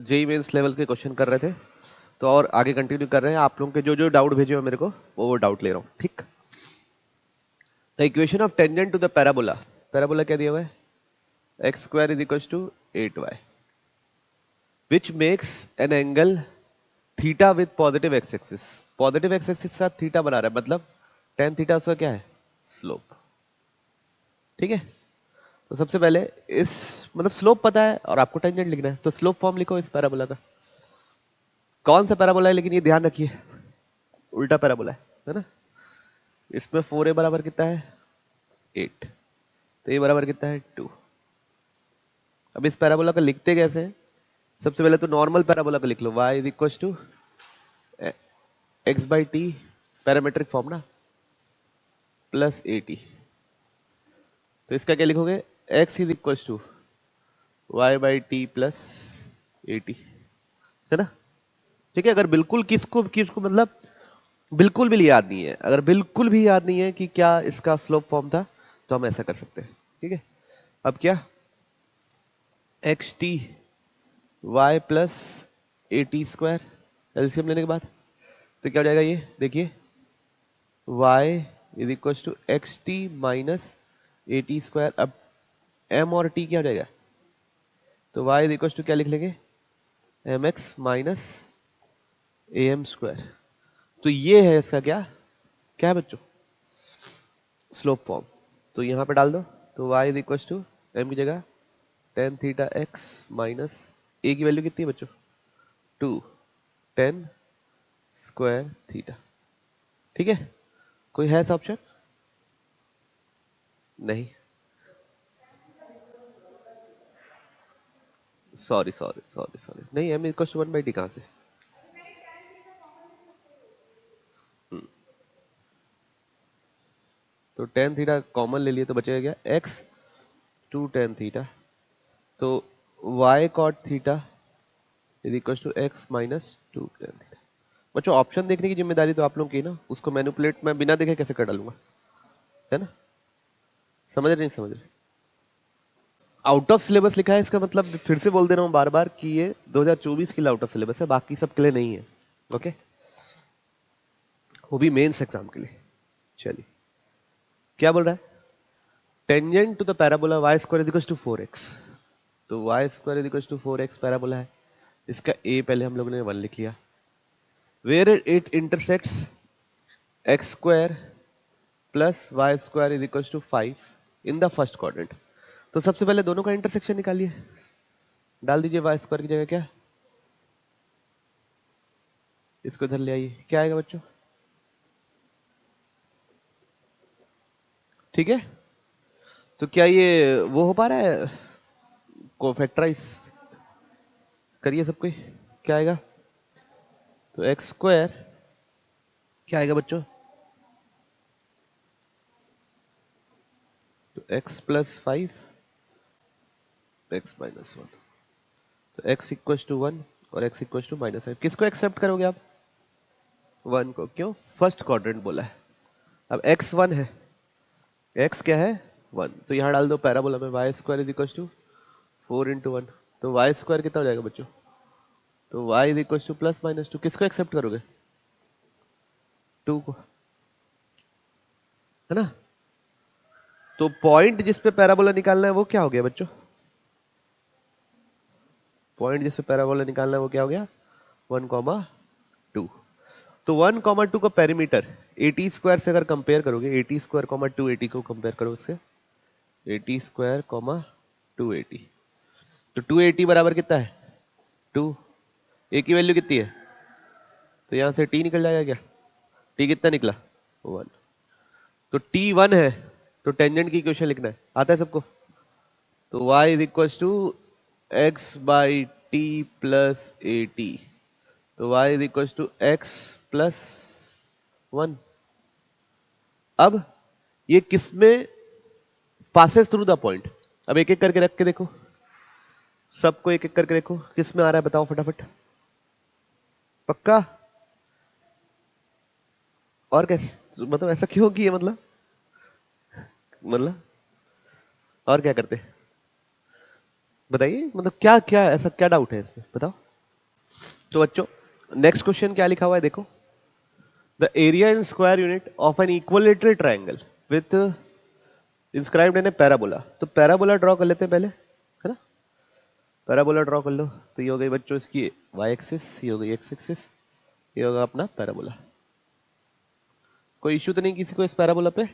JEE mains level के question कर रहे थे, तो और आगे कंटिन्यू कर रहे हैं। आप लोगों के जो जो डाउट भेजे हो मेरे को वो डाउट ले रहा हूँ, ठीक। The equation of tangent to the parabola, parabola क्या दिया हुआ है, x square is equal to 8y which makes an angle theta with positive x axis. Positive x axis के साथ थीटा बना रहा है, मतलब टेन थीटा उसका क्या है, स्लोप, ठीक है। तो सबसे पहले इस मतलब स्लोप पता है और आपको टेंजेंट लिखना है, तो स्लोप फॉर्म लिखो इस पैराबोला का। कौन सा पैराबोला है, लेकिन ये ध्यान रखिए उल्टा पैराबोला है ना। इसमें 4a बराबर कितना है 8, तो ये बराबर कितना है 2। अब इस पैराबोला का लिखते कैसे हैं? सबसे पहले तो नॉर्मल पैराबोला का लिख लो, y is equal to x by t, parametric form ना, प्लस ए टी। तो इसका क्या लिखोगे, x is equal to y by t plus a t, है ना। ठीक है, अगर बिल्कुल किसको किसको मतलब बिल्कुल भी याद नहीं है, अगर बिल्कुल भी याद नहीं है कि क्या इसका स्लोप फॉर्म था, तो हम ऐसा कर सकते हैं, ठीक है। अब क्या, x t y plus a t square, LCM लेने के बाद तो क्या हो जाएगा, ये देखिए y is equal to x t minus a t square. अब m और t क्या हो जाएगा, तो y इज इक्वल टू क्या लिख लेंगे, m x minus a m square. तो ये है इसका क्या क्या है बच्चों, स्लोप फॉर्म। तो यहां पे डाल दो, तो y is equal to m की जगह tan theta x minus a की वैल्यू कितनी है बच्चों, 2 टेन स्क्वायर थीटा, ठीक है। कोई है ऐसा ऑप्शन, नहीं, सॉरी सॉरी सॉरी सॉरी, नहीं, एम इक्वल टू 1/t कहां से। हम्म, तो टेन थीटा कॉमन ले लिए तो बचेगा क्या, एक्स टू टेन थीटा, तो y cot theta is equal to x minus two tan theta. बच्चों ऑप्शन देखने की जिम्मेदारी तो आप लोगों की ना, उसको मैनिपुलेट मैं बिना देखे कैसे कर डालूंगा, है ना। समझ रहे नहीं समझ रहे, आउट ऑफ सिलेबस लिखा है, इसका मतलब फिर से बोल दे रहा हूँ बार बार कि ये 2024 के लिए आउट ऑफ सिलेबस है, बाकी सब के लिए नहीं है, ओके, वो भी मेंस एग्जाम के लिए। चलिए क्या बोल रहा है, tangent to the parabola y square is equal to 4x, तो y square is equal to 4x parabola है, इसका a पहले हम लोगों ने 1 लिख लिया, where it intersects x square plus y square is equal to 5 in the first quadrant. तो सबसे पहले दोनों का इंटरसेक्शन निकालिए, डाल दीजिए वाई स्क्वायर की जगह क्या, इसको इधर ले आइए, क्या आएगा बच्चों, ठीक है। तो क्या ये वो हो पा रहा है, को फैक्टराइज करिए सब कोई, क्या आएगा, तो एक्स स्क्वायर क्या आएगा बच्चों, तो एक्स प्लस 5 एक्स माइनस 1, तो एक्स इक्वल टू 1 और एक्स इक्वल टू माइनस 5, किसको एक्सेप्ट करोगे आप, 1 को, क्यों, फर्स्ट क्वाड्रेंट बोला है। अब एक्स 1 है, एक्स क्या है 1, तो यहां डाल दो पैराबोला में y square is equal to 4 × 1, तो वाई स्क्वायर कितना हो जाएगा बच्चों, तो y is equal to plus minus 2, किसको एक्सेप्ट करोगे, 2 को, है ना। तो पॉइंट जिस पे पैराबोला निकालना है वो क्या हो गया बच्चों, पॉइंट जिस पे पैराबोला निकालना है वो क्या हो गया, 1,2। तो 1,2 का पेरीमीटर एटी स्क्वायर से अगर कंपेयर करोगे, एटी स्क्वायर कॉमा 280 को कंपेयर करो उससे, एटी स्क्वायर कॉमा 280, तो 280 बराबर कितना है 2, ए की वैल्यू कितनी है, तो यहां से टी निकल जाएगा क्या, टी कितना निकला 1, तो टी 1 है, तो टेंजेंट की इक्वेशन लिखना है, आता है सबको, तो y is equal to x by t plus a t, तो y is equal to x plus 1। अब ये किसमें पासेस थ्रू द पॉइंट, अब एक एक करके रख के देखो, सबको एक एक करके देखो किस में आ रहा है, बताओ फटाफट, पक्का, और कैसे मतलब ऐसा क्यों किया, मतलब और क्या करते, बताइए, मतलब क्या क्या ऐसा क्या डाउट है इसमें, बताओ। तो बच्चों नेक्स्ट क्वेश्चन क्या लिखा हुआ है देखो, the area in square unit of an equilateral triangle with inscribed in A parabola. तो पैराबोला ड्रॉ कर लेते हैं पहले, है ना। पैराबोला ड्रॉ कर लो। तो ये हो गई बच्चों इसकी वाई एक्सिस, ये हो गई एक्स एक्सिस, ये होगा अपना पैराबोला। कोई इश्यू तो नहीं किसी को इस पैराबोला पे।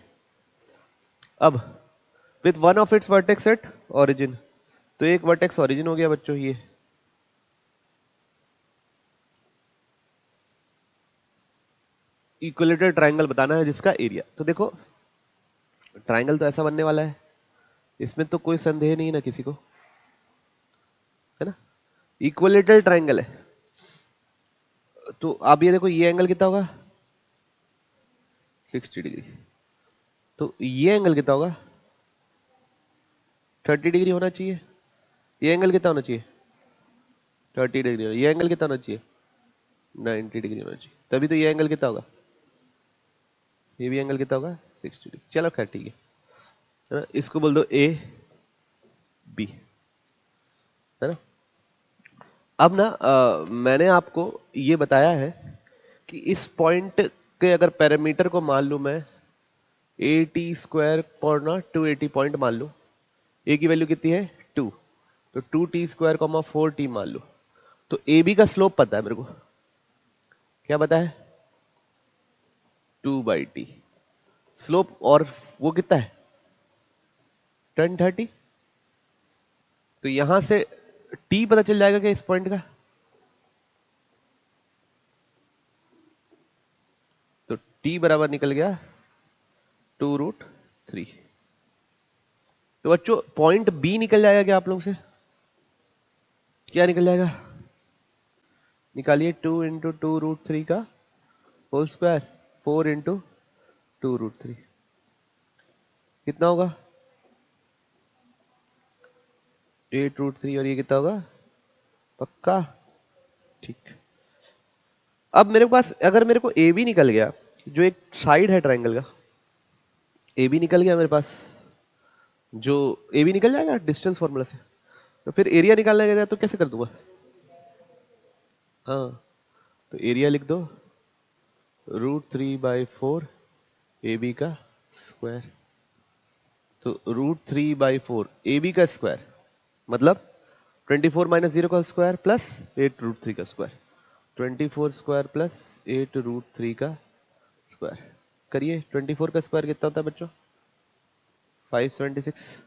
अब with one of its vertex at origin, तो एक वर्टेक्स ओरिजिन हो गया बच्चों, ये इक्विलेटरल ट्राइंगल बताना है जिसका एरिया। तो देखो ट्राइंगल तो ऐसा बनने वाला है, इसमें तो कोई संदेह नहीं ना किसी को, है ना। इक्विलेटरल ट्राइंगल है, तो आप ये देखो ये एंगल कितना होगा 60 डिग्री, तो ये एंगल कितना होगा 30 डिग्री होना चाहिए। ये एंगल कितना होना चाहिए 30 डिग्री, ये एंगल कितना होना चाहिए 90 डिग्री होना चाहिए, तभी तो ये एंगल कितना होगा, ये भी एंगल कितना होगा 60 डिग्री। चलो खैर ठीक है ना, इसको बोल दो ए बी, है ना। अब ना मैंने आपको ये बताया है कि इस पॉइंट के अगर पैरामीटर को मान लूं मैं ए टी स्क्वायर पर ना 280 पॉइंट मान लूं, ए की वैल्यू कितनी है 2, तो 2t स्क्वायर कॉमा 4t मान लो, तो ए बी का स्लोप पता है मेरे को, क्या पता है 2/t स्लोप, और वो कितना है 1030। तो यहां से t पता चल जाएगा क्या इस पॉइंट का, तो t बराबर निकल गया 2√3। तो बच्चों पॉइंट बी निकल जाएगा क्या आप लोग से, क्या निकल जाएगा, निकालिए 2 × 2√3 का होल स्क्वायर 4 × 2√3 कितना होगा 8√3, और ये कितना होगा पक्का ठीक। अब मेरे पास अगर मेरे को ए बी निकल गया, जो एक साइड है ट्राइंगल का, ए बी निकल गया मेरे पास, जो ए बी निकल जाएगा डिस्टेंस फॉर्मूला से, तो फिर एरिया निकालना गया तो कैसे कर दूंगा, हाँ तो एरिया लिख दो √3/4 ए बी का स्क्वायर। तो √3/4 ए बी का स्क्वायर मतलब 24 - 0 का स्क्वायर प्लस 8√3 का स्क्वायर, 24 स्क्वायर प्लस 8√3 का स्क्वायर। करिए 24 का स्क्वायर कितना होता है बच्चों 576,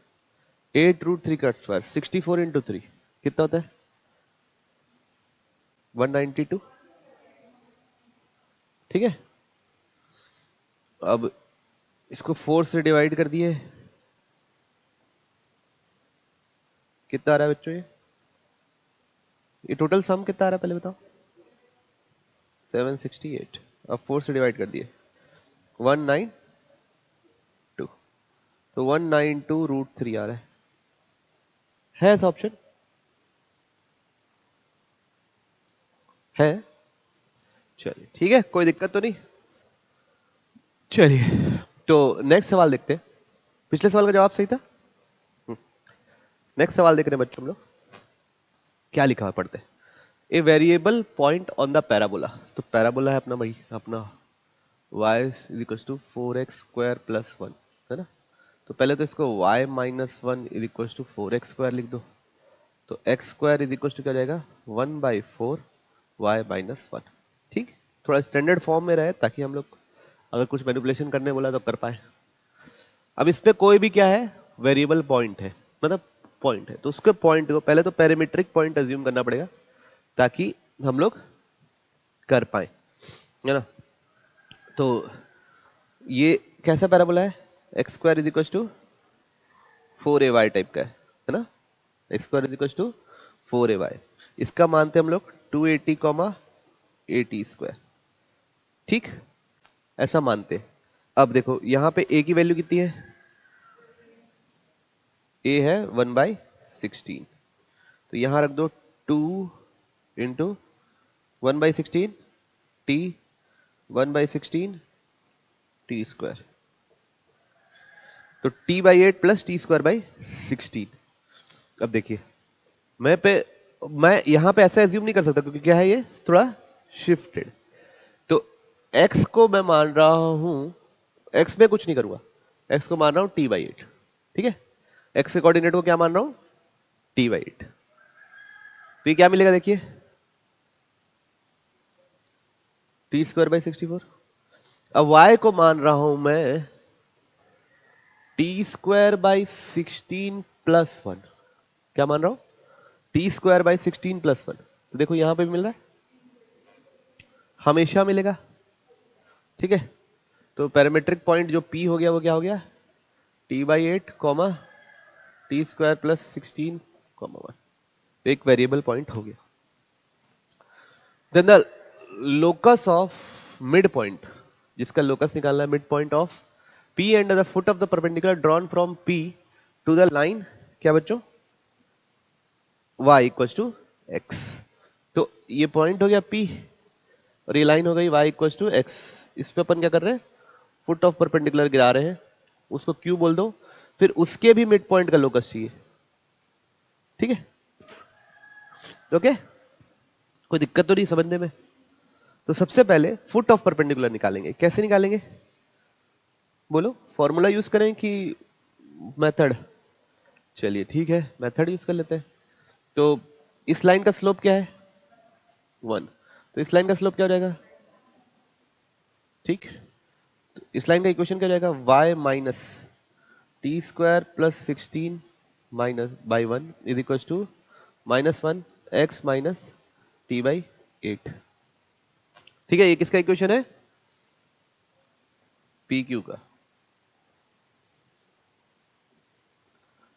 8√3 का स्क्वायर 64 × 3 कितना होता है 192, ठीक है। अब इसको 4 से डिवाइड कर दिए, कितना आ रहा है बच्चों ये टोटल सम कितना आ रहा है पहले बताओ 768। अब 4 से डिवाइड कर दिए 192, तो 192√3 आ रहा है ऐसा ऑप्शन है, चलिए ठीक है कोई दिक्कत तो नहीं। चलिए तो नेक्स्ट सवाल देखते हैं, पिछले सवाल का जवाब सही था। नेक्स्ट सवाल देख रहे हैं बच्चों हम लोग, क्या लिखा है पढ़ते हैं। A variable point on the parabola, तो पैराबोला है अपना भाई अपना y = 4x² + 1, है ना। तो पहले तो इसको y - 1 = 4x² लिख दो, तो x² क्या जाएगा 1/4 y - 1, ठीक। थोड़ा स्टैंडर्ड फॉर्म में रहे ताकि हम लोग अगर कुछ मैनिपुलेशन करने बोला तो कर पाए। अब इस पे कोई भी क्या है वेरिएबल पॉइंट है, मतलब पॉइंट है, तो उसके पॉइंट को पहले तो पैरामीट्रिक पॉइंट अज्यूम करना पड़ेगा ताकि हम लोग कर पाए, है ना। तो ये कैसा पैराबोला है x² = 4ay टाइप का है ना, x² = 4ay, इसका मानते हम लोग 280, 80², ठीक ऐसा मानते हैं। अब देखो यहाँ पे a की वैल्यू कितनी है, a है 1/16, तो यहां रख दो 2 × 1/16 t 1/16 t², तो t/8 + t² / 16। अब देखिए मैं पे मैं यहां पे ऐसा एज्यूम नहीं कर सकता क्योंकि क्या है, ये थोड़ा शिफ्टेड। तो x को मैं मान रहा हूं, x में कुछ नहीं करूंगा, x को मान रहा हूं t/8। ठीक है, x के कोऑर्डिनेट को क्या मान रहा हूं, t/8। तो ये क्या मिलेगा देखिए, t²/64। अब y को मान रहा हूं मैं t²/16 + 1। क्या मान रहा हूं, t²/16 + 1। तो देखो यहां पे भी मिल रहा है, हमेशा मिलेगा। ठीक है, तो पैरामीट्रिक पॉइंट जो p हो गया वो क्या हो गया, t/8, t² + 16, 1। एक वेरिएबल पॉइंट हो गया। Then the locus of mid point, जिसका लोकस निकालना है mid point of p and the foot of the perpendicular drawn from p to the line, क्या बच्चों, y = x। तो ये पॉइंट हो गया p और ये लाइन हो गई y = x। इस पे अपन क्या कर रहे हैं, फुट ऑफ परपेंडिकुलर गिरा रहे हैं, उसको q बोल दो, फिर उसके भी मिड पॉइंट का लोकस चाहिए। ठीक है, ओके, कोई दिक्कत तो नहीं समझने में। तो सबसे पहले फुट ऑफ परपेंडिकुलर निकालेंगे। कैसे निकालेंगे बोलो, फॉर्मूला यूज करें कि मेथड? चलिए ठीक है, मेथड यूज कर लेते हैं। तो इस लाइन का स्लोप क्या है, 1। तो इस लाइन का स्लोप क्या हो जाएगा, ठीक, तो इस लाइन का इक्वेशन क्या हो जाएगा, y minus t² + 16 -/1 = -1 x minus t/8। ठीक है, ये किसका इक्वेशन है, PQ का।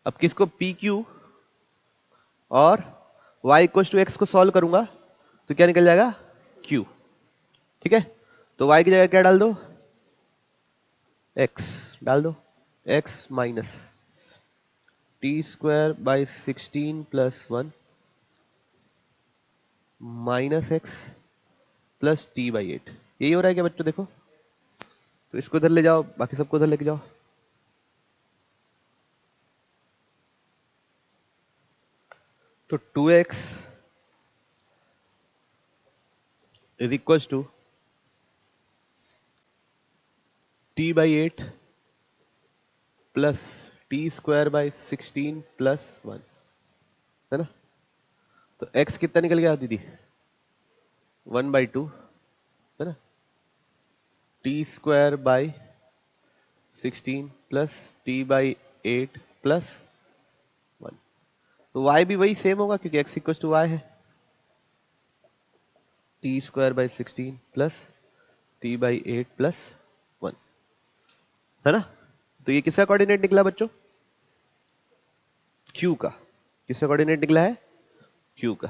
अब किसको, PQ और y = x को सॉल्व करूंगा तो क्या निकल जाएगा, Q। ठीक है, तो y की जगह क्या डाल दो, x डाल दो, x minus t² / 16 + 1 minus x plus t/8। यही हो रहा है क्या बच्चों, देखो तो इसको इधर ले जाओ, बाकी सबको उधर लेके जाओ। तो 2x = t/8 प्लस t² / 16 + 1, है ना। तो x कितना निकल गया दीदी, 1/2, है ना, t² / 16 प्लस t/8 प्लस 1। तो y भी वही सेम होगा क्योंकि x = y है, t² / 16 प्लस t/8 प्लस 1, है ना। तो ये किसका कोऑर्डिनेट निकला बच्चों, Q का। किसका कोऑर्डिनेट निकला है, Q का।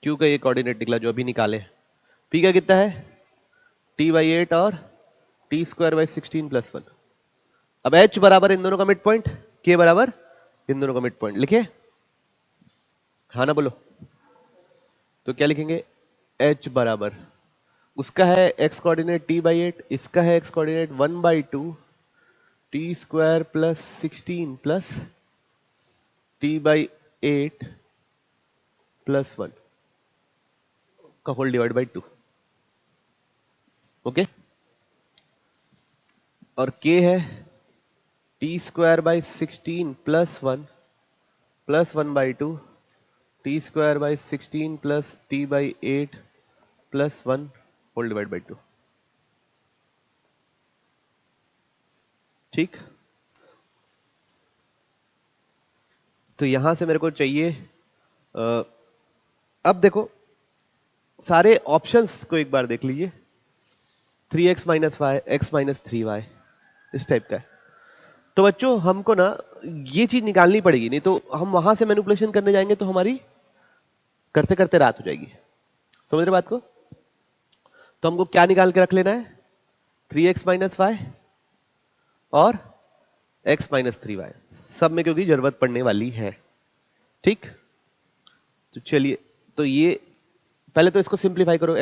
Q का ये कोऑर्डिनेट निकला जो अभी निकाले। P का कितना है, t/8 और t² / 16 + 1। अब H बराबर इन दोनों का मिड पॉइंट, K बराबर इन दोनों का मिड पॉइंट लिखे, हाँ ना बोलो। तो क्या लिखेंगे, H बराबर, उसका है x कोऑर्डिनेट t/8, इसका है x coordinate 1/2 t² + 16 plus t/8 + 1 का होल डिवाइड बाई 2। ओके, और k है t² / 16 + 1 plus 1/2 t² / 16 plus t/8 plus 1 whole divide by 2। ठीक, तो यहां से मेरे को चाहिए, अब देखो सारे ऑप्शंस को एक बार देख लीजिए, 3x - y, x - 3y, इस टाइप का है। तो बच्चों हमको ना ये चीज निकालनी पड़ेगी, नहीं तो हम वहां से मैनिपुलेशन करने जाएंगे तो हमारी करते करते रात हो जाएगी। समझ रहे बात को। तो हमको क्या निकाल के रख लेना है, 3x - y और x - 3y, सब में क्योंकि जरूरत पड़ने वाली है। ठीक, तो चलिए, तो ये पहले तो इसको सिंप्लीफाई करो,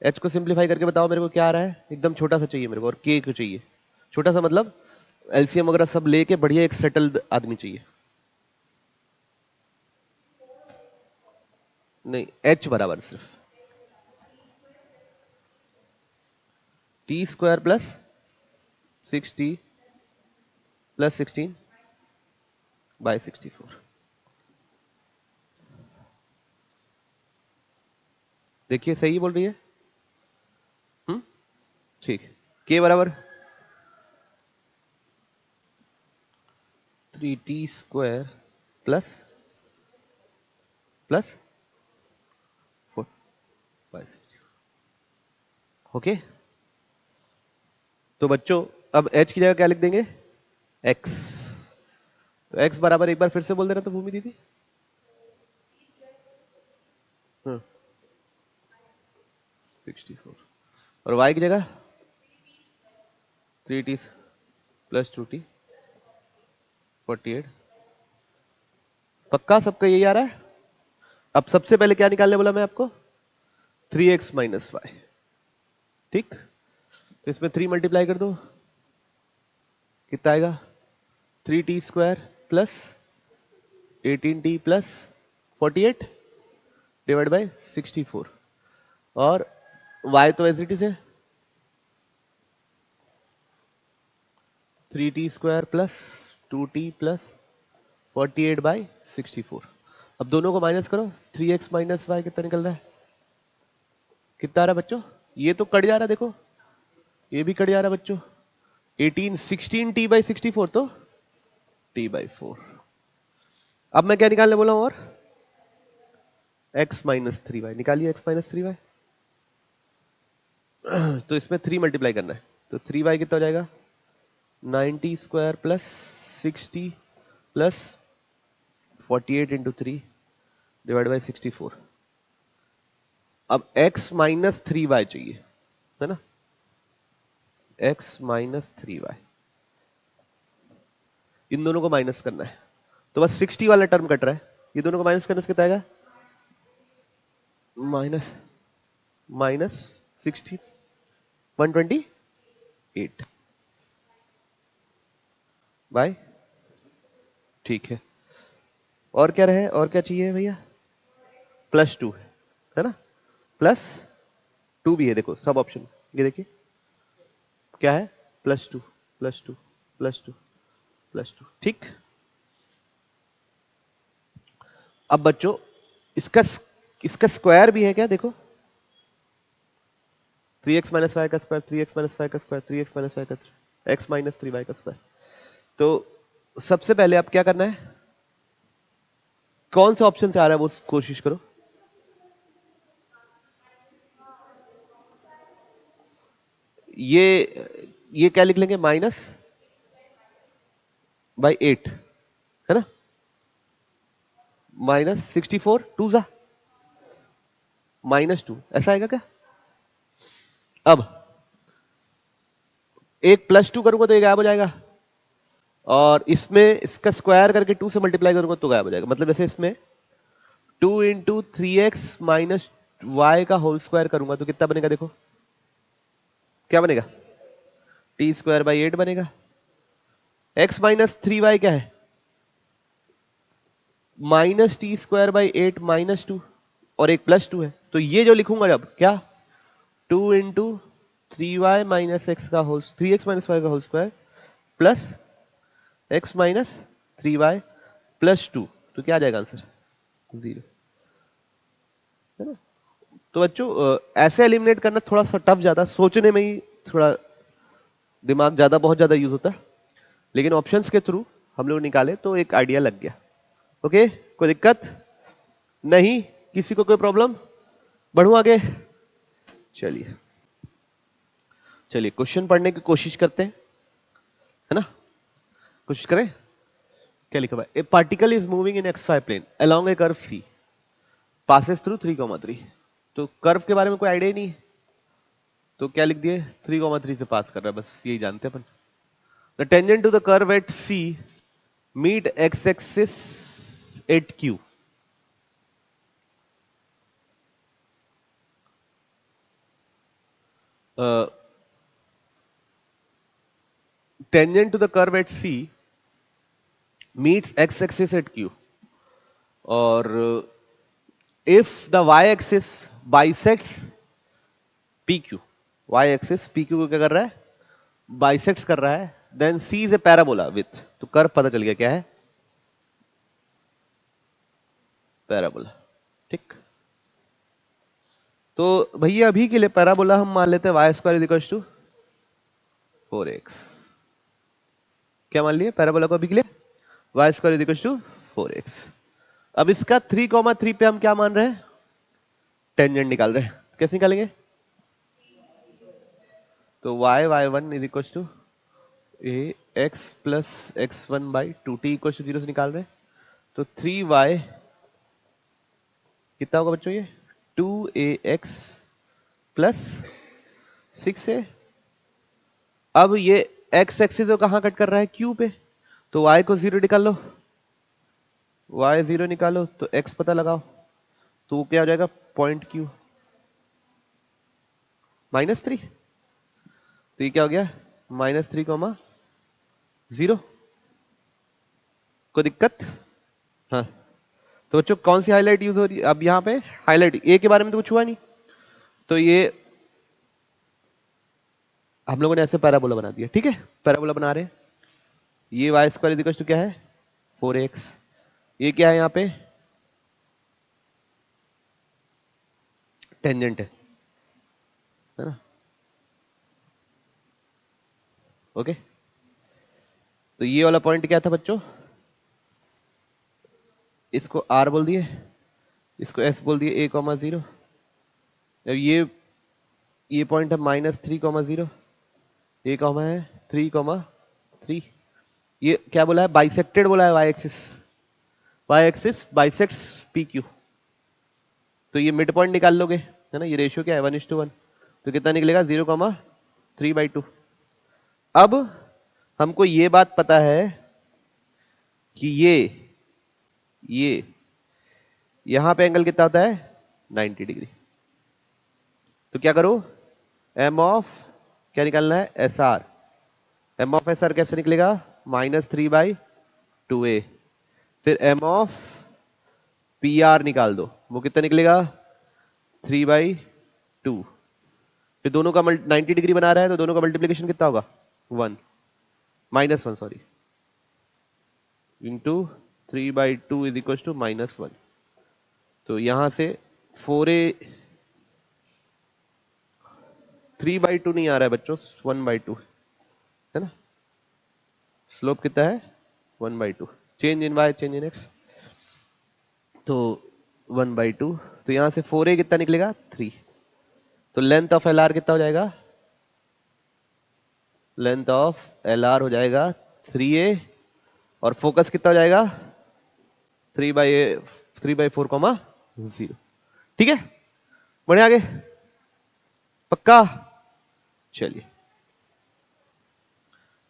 h को सिंप्लीफाई करके बताओ मेरे को क्या आ रहा है। एकदम छोटा सा चाहिए मेरे को, और k को चाहिए छोटा सा, मतलब एलसीएम वगैरह सब लेके बढ़िया एक सेटल्ड आदमी चाहिए। नहीं, h बराबर सिर्फ t square plus 60 plus 16 by 64। देखिए सही बोल रही है। ठीक है। के बराबर 3t square plus plus 4 by 64। Okay, तो बच्चों अब h की जगह क्या लिख देंगे, x। तो x बराबर एक बार फिर से बोल दे रहा था भूमि दीदी। 64 और y की जगह 3t प्लस 2t 48। पक्का सबका यही आ रहा है। अब सबसे पहले क्या निकालने बोला मैं आपको, 3x माइनस वाई। ठीक, तो इसमें 3 मल्टीप्लाई कर दो, कितना आएगा 3t square plus 18t plus 48 divide by 64। और y तो एज इट इज है 3t square plus 2t plus 48 by 64। अब दोनों को माइनस करो, 3x माइनस वाई कितना निकल रहा है, कितना आ रहा है बच्चों, ये तो कट जा रहा है, देखो ये भी कट जा रहा है बच्चों। 18 16t बाई 64 तो t बाई 4। अब मैं क्या निकालने बोला हूं, और x माइनस 3y निकालिए, x माइनस 3y। तो इसमें 3 मल्टीप्लाई करना है, तो 3y कितना हो जाएगा 90 square plus 60 plus 48 into 3 divide by 64। अब x माइनस 3y चाहिए, है ना, x माइनस 3y, इन दोनों को माइनस करना है। तो बस 60 वाला टर्म कट रहा है, ये दोनों को माइनस करने से कितना आएगा, माइनस माइनस 60 128 बाय। ठीक है, और क्या रहे, और क्या चाहिए भैया, प्लस 2 है ना, प्लस 2 भी है, देखो सब ऑप्शन, ये देखिए क्या है, प्लस 2 प्लस 2 प्लस 2 प्लस 2। ठीक, अब बच्चों इसका इसका स्क्वायर भी है क्या, देखो 3x माइनस वाई का स्क्वायर, 3x माइनस वाई का स्क्वायर, 3x माइनस वाई का x माइनस 3y का स्क्वायर। तो सबसे पहले आप क्या करना है, कौन सा ऑप्शन से आ रहा है वो कोशिश करो। ये क्या लिख लेंगे, माइनस बाई 8 है ना, माइनस 64 टू जा -2, ऐसा आएगा क्या। अब एक +2 करूंगा तो ये गायब हो जाएगा, और इसमें इसका स्क्वायर करके 2 से मल्टीप्लाई करूंगा तो गायब हो जाएगा। मतलब जैसे इसमें 2 इंटू 3x माइनस वाई का होल स्क्वायर करूंगा तो कितना बनेगा, देखो क्या बनेगा, टी स्क्वायर बाई 8 बनेगा। x माइनस 3y क्या है, माइनस टी स्क्वायर बाई 8 -2, और एक +2 है, तो ये जो लिखूंगा जब क्या, 2 इंटू 3y माइनस एक्स का होल 3x माइनस वाई का whole square plus x minus 3y plus 2, तो क्या आ जाएगा आंसर, 0, है ना। तो बच्चों ऐसे एलिमिनेट करना थोड़ा सा टफ, ज्यादा सोचने में ही थोड़ा दिमाग ज्यादा बहुत ज्यादा यूज होता है, लेकिन ऑप्शंस के थ्रू हम लोग निकाले तो एक आइडिया लग गया। ओके, कोई दिक्कत नहीं, किसी को कोई प्रॉब्लम, बढ़ू आगे, चलिए चलिए क्वेश्चन पढ़ने की कोशिश करते हैं, है ना, कोशिश करें। क्या लिखा हुआ है, a particle is moving in x5 plane along a curve C passes through 3,3। तो कर्व के बारे में कोई आइडिया ही नहीं है, तो क्या लिख दिए, 3,3 से पास कर रहा है, बस यही जानते हैं अपन। The tangent to the curve at C meet x axis at Q। Tangent to the curve at C meets x axis at Q, और if the y axis bisects P Q, y axis P Q को क्या कर रहा है, bisects कर रहा है, then C is a parabola with, तो कर्व पता चल गया क्या है, पैराबोला। ठीक, तो भैया अभी के लिए पैराबोला हम मान लेते हैं y square is equal to 4x। क्या मान लिया पैराबोला को अभी के लिए, y square is equal to 4x। अब इसका 3,3 पे हम क्या मान रहे हैं, टेंजेंट निकाल रहे हैं। कैसे निकालेंगे, तो y1 is equal to a x plus x1 by 2t equal to 0 से निकाल रहे हैं। तो 3y कितना होगा बच्चों, ये 2ax प्लस 6a। अब ये x एक्सिस तो कहां कट कर रहा है, q पे, तो y को 0 निकाल लो, y 0 निकालो तो x पता लगाओ, तो वो क्या हो जाएगा, पॉइंट q -3। तो ये क्या हो गया, -3,0। कोई दिक्कत, हाँ। तो बच्चों कौन सी हाईलाइट यूज हो रही है अब यहाँ पे, हाईलाइट ए के बारे में तो कुछ हुआ नहीं, तो ये हम लोगों ने ऐसे पैराबोला बना दिया। ठीक है, पैराबोला बना रहे हैं, ये वाई स्क्वायर इक्वल टू क्या है 4x, ये क्या है यहाँ पे टेंजेंट है ना, ओके। तो ये वाला पॉइंट क्या था बच्चों, इसको r बोल दिए, इसको s बोल दिए, a,0। अब ये पॉइंट है -3,0, ये कॉमा है 3,3। ये क्या बोला है, बाइसेक्टेड बोला है, y axis bisects P Q. तो ये मिड पॉइंट निकाल लोगे, है ना, ये रेशियो क्या है 1:1, तो कितना निकलेगा 0,3/2। अब हमको ये बात पता है कि ये यहां पे एंगल कितना होता है 90 डिग्री। तो क्या करो, एम ऑफ क्या निकालना है, S R. M of S R कैसे निकलेगा, -3/2a। फिर एम ऑफ पी आर निकाल दो, वो कितना निकलेगा 3/2। फिर दोनों का 90 डिग्री बना रहा है, तो दोनों का मल्टीप्लीकेशन कितना होगा 1 -1 sorry, into 3/2 is equal to -1। तो यहां से 4a 3/2 नहीं आ रहा है बच्चों, 1/2 है ना, स्लोप कितना है 1/2, change in y change in x, तो 1/2। तो यहां से 4a कितना निकलेगा 3। तो लेंथ ऑफ एल आर कितना हो जाएगा, लेंथ ऑफ एल आर हो जाएगा 3a, और फोकस कितना हो जाएगा 3/4,0। ठीक है, बढ़े आगे, पक्का। चलिए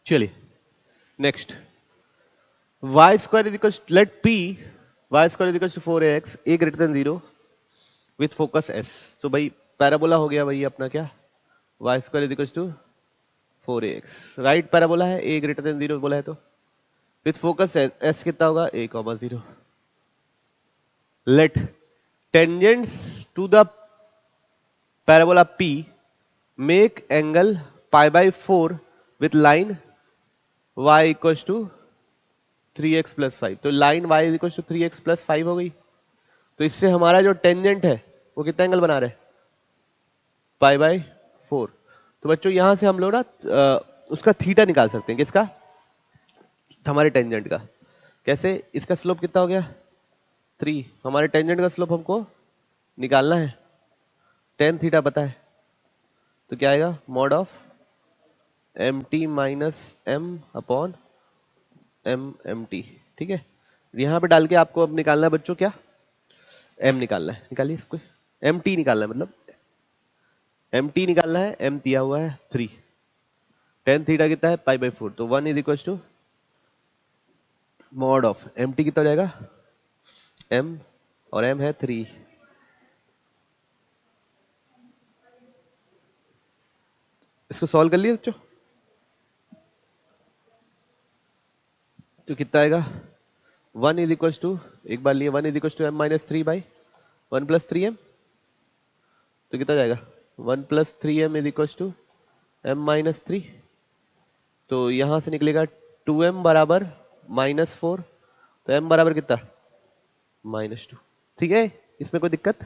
चलिए next, y square is equal, let P y square is equal to 4ax a greater than 0 with focus s। तो भाई पैराबोला हो गया भाई अपना क्या, y square is equal to 4ax, right parabola है, a ग्रेटर देन 0 बोला है, तो विथ फोकस s कितना होगा a,0। Let tangents to the parabola p make angle π/4 with line y equal to 3x + 5। तो line y equal to 3x + 5 हो गई। तो इससे हमारा जो टेंजेंट है वो कितना एंगल बना रहे, π/4। तो बच्चों यहां से हम लोग ना उसका थीटा निकाल सकते हैं, किसका, हमारे टेंजेंट का। कैसे, इसका स्लोप कितना हो गया 3, हमारे टेंजेंट का स्लोप हमको निकालना है, tan थीटा पता है, तो क्या आएगा mod of mt - m upon mt। ठीक है, यहां पे डाल के आपको अब निकालना है बच्चों क्या, m निकालना है, निकालिए सबको, mt निकालना है, मतलब mt निकालना है, m दिया हुआ है 3, tan थीटा कितना है π/4, तो 1 is equal to mod of mt कितना हो जाएगा m, और m है 3। इसको सॉल्व कर लिया बच्चों, तो कितना आएगा 1 इज इक्वल टू, एक बार लिए 1 is equal to m - 3/, 1 plus 3m, तो कितना जाएगा 1 plus 3m is equal to m minus 3, तो यहां से निकलेगा 2m बराबर -4, तो m बराबर कितना -2। ठीक है, इसमें कोई दिक्कत,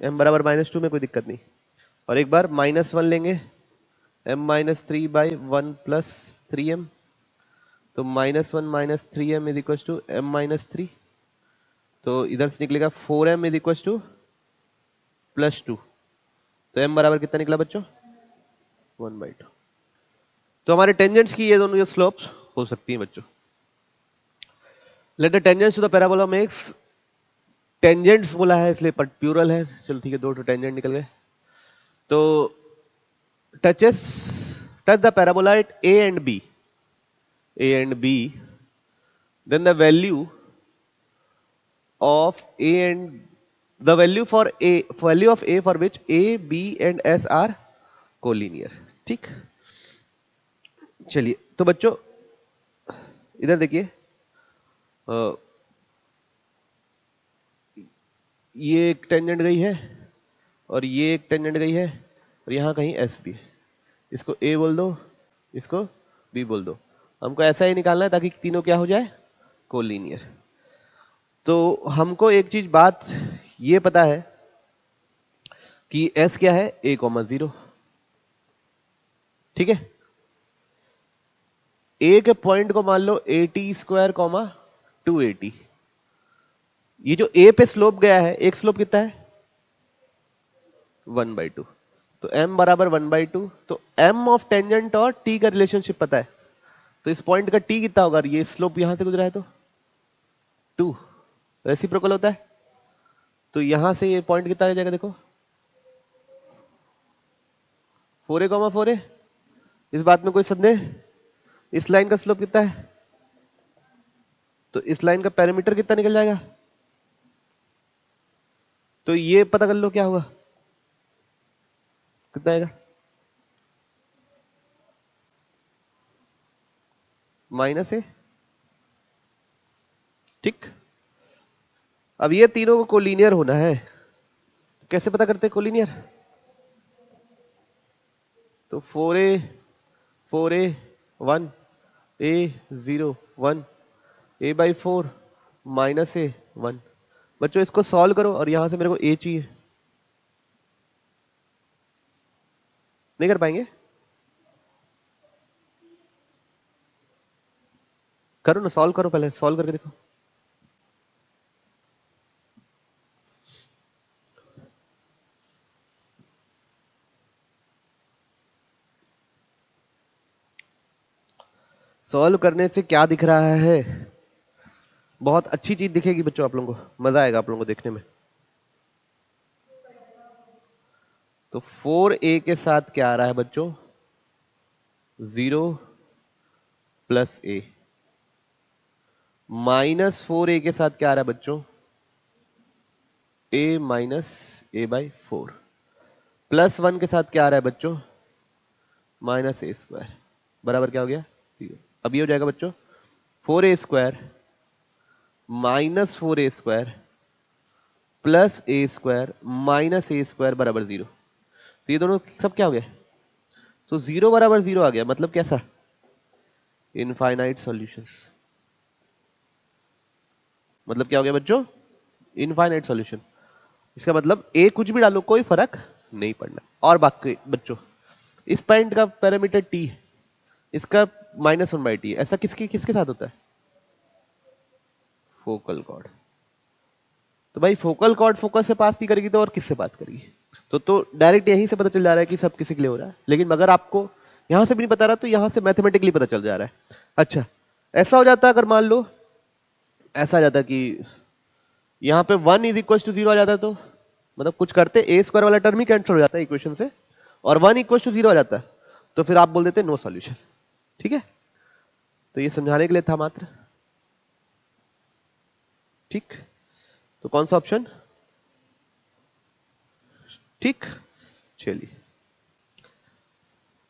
m बराबर -2 में कोई दिक्कत नहीं। और एक बार -1 लेंगे, m minus 3 by 1 plus 3m, तो -1 minus 3m is equal to m minus 3, तो इधर से निकलेगा 4m इज इक्वल टू +2, तो m बराबर कितना निकला बच्चों 1/2। तो हमारे टेंजेंट्स की ये दोनों जो स्लोप्स हो सकती हैं बच्चों। Let the tangents to the parabola makes, tangents बोला है इसलिए प्लूरल है, चलो ठीक है, 2 टेंजेंट निकल गए। तो touch the parabola at a and b, then the value of a and the value of a for which a, b and s are collinear. ठीक, चलिए तो बच्चों इधर देखिए, ये एक टेंजेंट गई है और ये एक टेंजेंट गई है और यहां कहीं एस भी है, इसको ए बोल दो, इसको बी बोल दो। हमको ऐसा ही निकालना है ताकि तीनों क्या हो जाए कोलिनियर। तो हमको एक चीज बात ये पता है कि एस क्या है a,0, ठीक है। ए के पॉइंट को मान लो 80² 280, ये जो ए पे स्लोप गया है, एक स्लोप कितना है 1/2, तो m बराबर 1/2, तो m ऑफ टेंजेंट और t का रिलेशनशिप पता है, तो इस पॉइंट का t कितना होगा, ये स्लोप यहां से गुजरा है तो 2 रेसिप्रोकल होता है, तो यहां से ये पॉइंट कितना आ जाएगा देखो 4a, 4a। इस बात में कोई संदेह, इस लाइन का स्लोप कितना है, तो इस लाइन का पैरामीटर कितना निकल जाएगा, तो ये पता कर लो क्या होगा, कितना आएगा -a। ठीक, अब ये तीनों को कोलिनियर होना है, कैसे पता करते हैं कोलिनियर, तो 4a 1 a 0 1 a/4 -a 1। बच्चों इसको सॉल्व करो और यहां से मेरे को a चाहिए, नहीं कर पाएंगे, करो ना, सॉल्व करो, पहले सॉल्व करके देखो। सॉल्व करने से क्या दिख रहा है, बहुत अच्छी चीज दिखेगी बच्चों, आप लोगों को मजा आएगा आप लोगों को देखने में। तो 4a के साथ क्या आ रहा है बच्चों 0 + a, -4a के साथ क्या आ रहा है बच्चों a - a/4, +1 के साथ क्या आ रहा है बच्चों -a² बराबर क्या हो गया 0। अब ये हो जाएगा बच्चों 4a² -4a² + a² बराबर 0। तो ये दोनों सब क्या हो गया, तो 0 बराबर 0 आ गया, मतलब कैसा इनफाइनाइट सॉल्यूशंस, मतलब क्या हो गया बच्चों इनफाइनाइट सॉल्यूशन। इसका मतलब a कुछ भी डालो कोई फर्क नहीं पड़ना। और बाकी बच्चों इस पॉइंट का पैरामीटर t है, इसका -1/t, ऐसा किसके किसके साथ होता है फोकल कॉर्ड। तो भाई फोकल कॉर्ड फोकस से पास नहीं करेगी तो और किससे बात करेगी, तो डायरेक्ट यहीं से पता चल जा रहा है कि सब किसी के लिए हो रहा है। लेकिन अगर आपको यहां से भी नहीं पता रहा तो यहां से मैथमेटिकली पता चल जा रहा है। अच्छा ऐसा हो जाता अगर मान लो ऐसा आ जाता कि यहाँ पे 1 = 0 आ जाता, तो मतलब कुछ करते a² वाला टर्म ही कैंसिल हो जाता है इक्वेशन से और 1 = 0 आ जाता, तो फिर आप बोल देते नो सॉल्यूशन। ठीक है, तो ये समझाने के लिए था मात्र। ठीक, तो कौन सा ऑप्शन ठीक, चलिए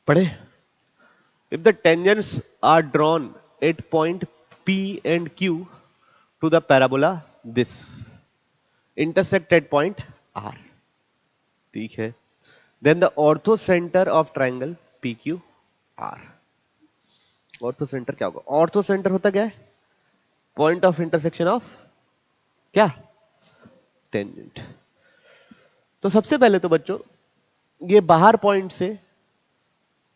पढ़े। If the tangents are drawn at point p and q to the parabola this, intersect at point R, ठीक है. Then the ortho center of triangle PQR. Ortho centre क्या होगा? ऑर्थो सेंटर होता क्या है? पॉइंट ऑफ इंटरसेक्शन ऑफ क्या? Tangent. तो सबसे पहले तो बच्चों ये बाहर पॉइंट से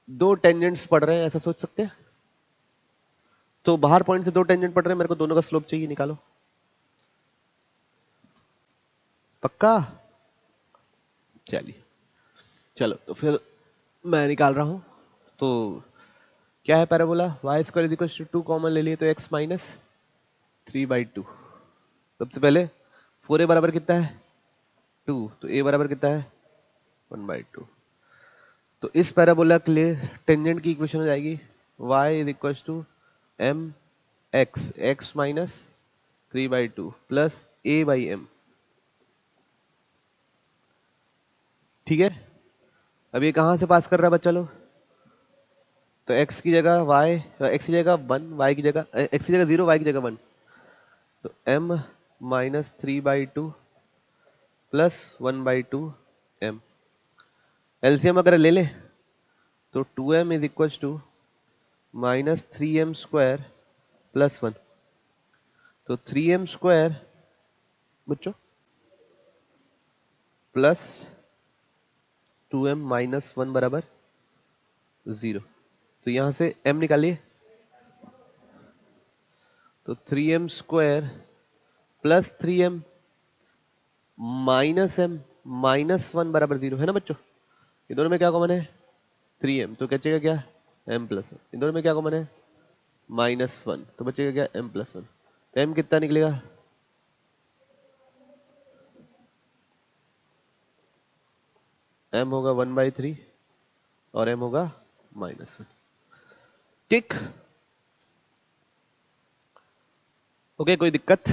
दो टेंजेंट्स पड़ रहे हैं, ऐसा सोच सकते हैं. तो बाहर पॉइंट से दो टेंजेंट पड़ रहे हैं, मेरे को दोनों का स्लोप चाहिए, निकालो. पक्का? चलिए, चलो तो फिर मैं निकाल रहा हूं. तो क्या है parabola? Y square is equal to 2 common ले लिए तो x माइनस 3/2. सबसे पहले 4a बराबर कितना है? 2. तो a बराबर कितना है? 1/2. तो इस पैराबोला के लिए टेंजेंट की इक्वेशन हो जाएगी y is equal to m x minus 3/2 plus a/m. ठीक है. अब ये कहां से पास कर रहा है बच्चा लोग? तो x की जगह y, x की जगह 1, y की जगह x की जगह 0, y की जगह 1. तो m minus 3/2 plus 1/2 m. LCM अगर ले ले तो 2m is equal to minus 3m square plus 1. तो 3m स्क्वायर बच्चों प्लस 2m माइनस 1 बराबर 0. तो यहां से m निकालिए. तो 3m square plus 3m minus m minus 1 बराबर 0 है ना बच्चों? इन दोनों में क्या कॉमन है? 3m. तो बचेगा क्या? m plus 1. इन दोनों में क्या कॉमन है? माइनस 1. तो बचेगा क्या? m plus 1. तो m कितना निकलेगा? m होगा 1/3 और m होगा -1. ठीक. ओके, कोई दिक्कत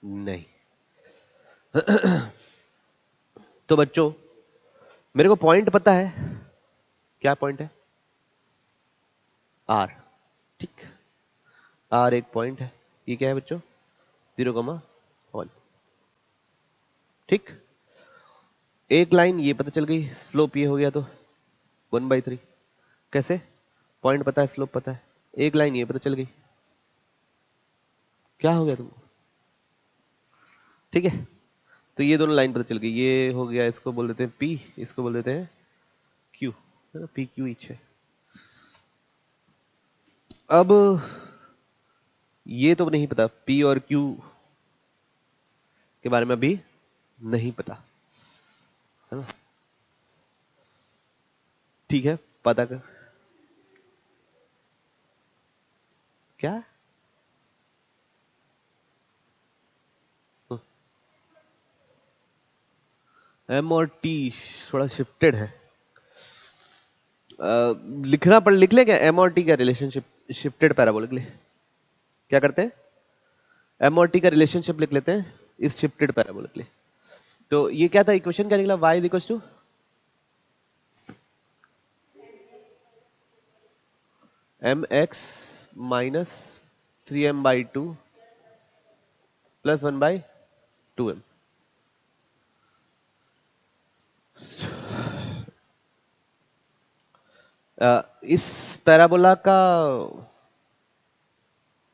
नहीं. तो बच्चों मेरे को पॉइंट पता है. क्या पॉइंट है? R. ठीक. R एक पॉइंट है. ये क्या है बच्चों? 0,1. ठीक. एक लाइन ये पता चल गई, स्लोप ये हो गया तो 1/3. कैसे? पॉइंट पता है, स्लोप पता है. एक लाइन ये पता चल गई. क्या हो गया तुमको? ठीक है. तो ये दोनों लाइन पता चल गई. ये हो गया, इसको बोल देते हैं P, इसको बोल देते हैं Q, है ना? PQ ईच है. अब ये तो नहीं पता, P और Q के बारे में अभी नहीं पता, है ना? ठीक है, पता कर. क्या? M और T थोड़ा शिफ्टेड है. लिखना पड़, लिख ले क्या M और T का रिलेशनशिप शिफ्टेड पैराबोला के लिए? क्या करते हैं? M और T का रिलेशनशिप लिख लेते हैं इस शिफ्टेड पैराबोला के लिए. तो ये क्या था? इक्वेशन क्या निकला? y is equal to mx minus 3m/2 plus 1/2m. इस पैराबोला का,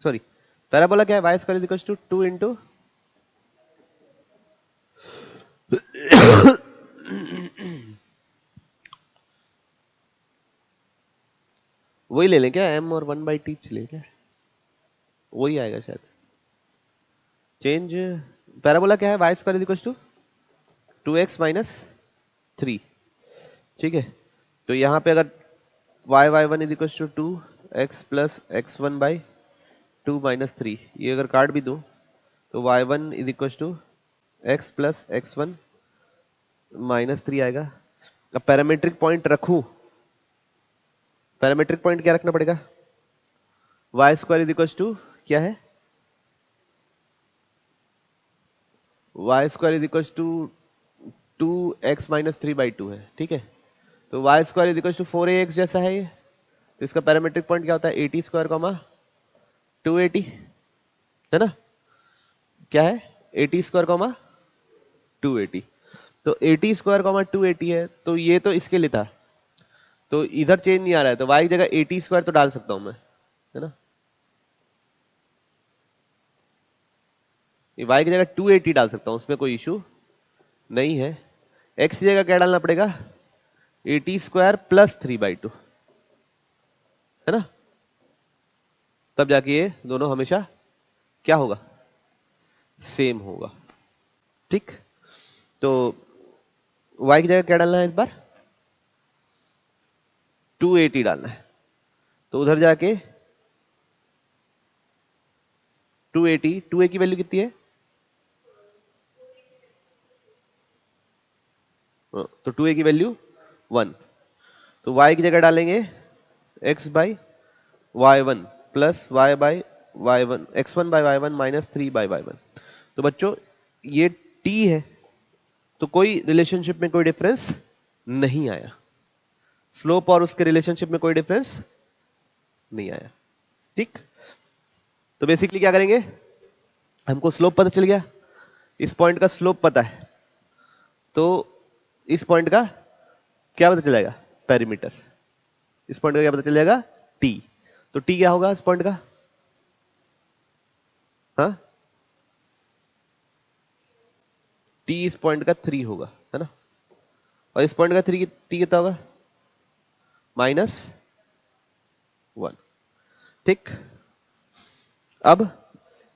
सॉरी, पैराबोला क्या है? y square is equal to 2 into वही ले लें क्या? m और 1/t ले क्या? वही आएगा शायद. चेंज. पैराबोला क्या है? y square is equal to 2x minus 3. ठीक है. तो यहां पे अगर y1 is equal to 2x plus x1/2 minus 3, ये अगर काट भी दूं तो y1 is equal to x plus x1 minus 3 आएगा. अब पैरामीट्रिक पॉइंट रखूं, पैरामीट्रिक पॉइंट क्या रखना पड़ेगा? y square is equal to क्या है? y square is equal to 2x minus 3/2 है. ठीक है. तो y square is equal to 4ax जैसा है ये. तो इसका पैरामीट्रिक पॉइंट क्या होता है? 80 स्क्वायर कॉमा 280, है ना? क्या है? 80 स्क्वायर कॉमा 280। तो 80 स्क्वायर कॉमा 280 है, तो ये तो इसके लिए था, तो इधर चेंज नहीं आ रहा है, तो y की जगह 80 स्क्वायर तो डाल सकता हूं मैं, है ना। y की जगह 280 डाल सकता हूं, उसमें कोई इशू नहीं है। x की जगह क्या डालना पड़ेगा, 80 स्क्वायर प्लस 3/2, है ना। तब जाके ये दोनों हमेशा क्या होगा, सेम होगा। ठीक, तो y की जगह क्या डालना है इस बार, 280 डालना है। तो उधर जाके 280, 2a की वैल्यू कितनी है, तो 2a की वैल्यू 1। तो y की जगह डालेंगे x by y1 plus y by y1, x1 by y1 minus 3 by y1। तो बच्चों ये t है, तो कोई रिलेशनशिप में कोई डिफरेंस नहीं आया, स्लोप और उसके रिलेशनशिप में कोई डिफरेंस नहीं आया। ठीक, तो बेसिकली क्या करेंगे, हमको स्लोप पता चल गया, इस पॉइंट का स्लोप पता है, तो इस पॉइंट का क्या पता चलेगा, पेरीमीटर। इस पॉइंट का क्या पता चल जाएगा, टी। तो टी क्या होगा इस पॉइंट का, हाँ टी इस पॉइंट का 3 होगा, है ना। और इस पॉइंट का टी कितना होगा, -1। ठीक, अब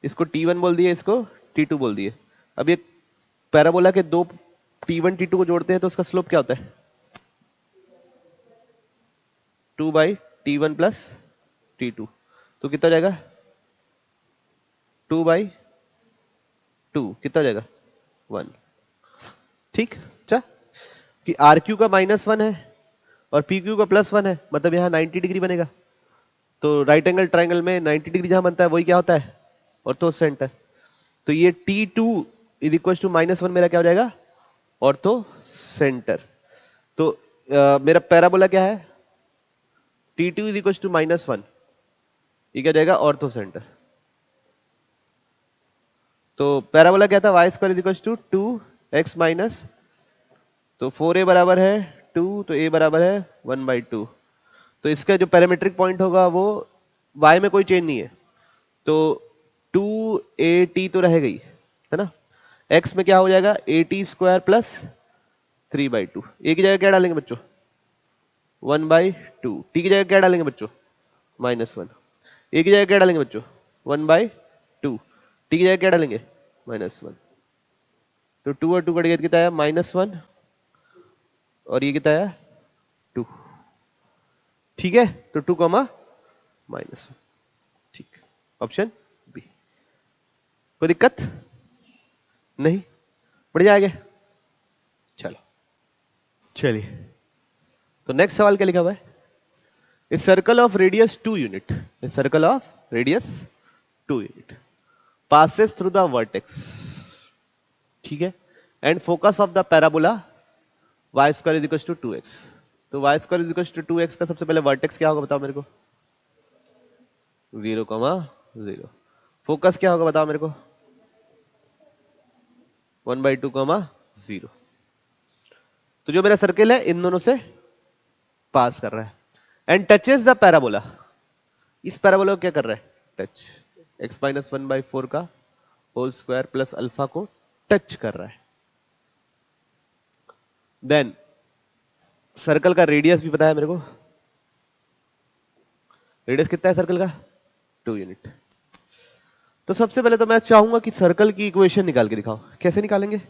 इसको T1 बोल दिए, इसको T2 बोल दिए। अब ये पैराबोला के दो T1 T2 को जोड़ते हैं तो उसका स्लोप क्या होता है, 2/T1 प्लस T2। तो कितना हो जाएगा, 2/2 कितना हो जाएगा, 1। ठीक, अच्छा कि आर क्यू का -1 है और पी क्यू का +1 है, मतलब यहाँ 90 डिग्री बनेगा। तो राइट एंगल ट्राइंगल में 90 डिग्री जहां बनता है वही क्या होता है, ऑर्थो सेंटर। तो ये T2 इज इक्वल टू -1 मेरा क्या हो जाएगा, ऑर्थो सेंटर। तो मेरा पैराबोला क्या है, T2 इज इक्वल टू -1, ये क्या जाएगा, ऑर्थो सेंटर। तो पैराबोला क्या था, y square is equal to 2x minus, तो 4a बराबर है 2, तो a बराबर है 1/2। तो इसका जो पैरामीट्रिक पॉइंट होगा वो y में कोई चेंज नहीं है, तो 2at तो रह गई, है ना। x में क्या हो जाएगा, 80 स्क्वायर प्लस 3/2। a की जगह क्या डालेंगे बच्चों, 1/2। t की जगह क्या डालेंगे बच्चों, -1। a की जगह क्या डालेंगे बच्चों, 1/2। t की जगह क्या डालेंगे, -1। तो 2 और 2 कट गया, कितना आया, -1, और ये कितना आया, 2। ठीक है, तो 2, -1। ठीक, ऑप्शन बी। कोई दिक्कत नहीं, बढ़िया आगे। चलो चलिए, तो नेक्स्ट सवाल क्या लिखा हुआ है, a circle of radius 2 unit, a circle of radius 2 unit passes through the vertex, ठीक है, and focus of the parabola y square is equal to 2x। तो y square is equal to 2x का सबसे पहले vertex क्या होगा बताओ मेरे को, 0,0। फोकस क्या होगा बताओ मेरे को, 1/2, 0। तो जो मेरा सर्किल है इन दोनों से पास कर रहा है, एंड टचेस द पैराबोला, इस पैराबोला को क्या कर रहा है, टच, x-1/4 का होल स्क्वायर प्लस अल्फा को टच कर रहा है। देन सर्कल का रेडियस भी पता है मेरे को, रेडियस कितना है सर्कल का, 2 यूनिट। तो सबसे पहले तो मैं चाहूंगा कि सर्कल की इक्वेशन निकाल के दिखाओ, कैसे निकालेंगे,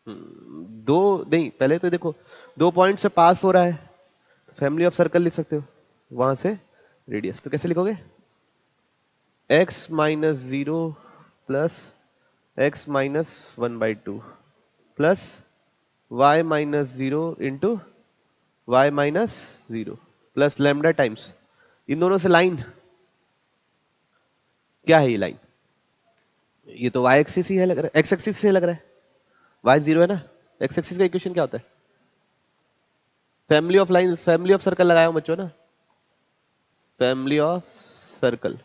दो नहीं, पहले तो देखो 2 पॉइंट से पास हो रहा है, तो फैमिली ऑफ सर्कल लिख सकते हो, वहां से रेडियस, तो कैसे लिखोगे, x-0 plus x-1/2 plus y-0 into y-0 plus lambda times in दोनों से लाइन, क्या है ये लाइन, ये तो y एक्सिस ही है लग रहा है, x एक्सिस से लग रहा है, y 0 है ना, x एक्सिस का इक्वेशन क्या होता है, family of line, family of circle लगाया हूं बच्चों ना, फैमिली ऑफ सर्कल,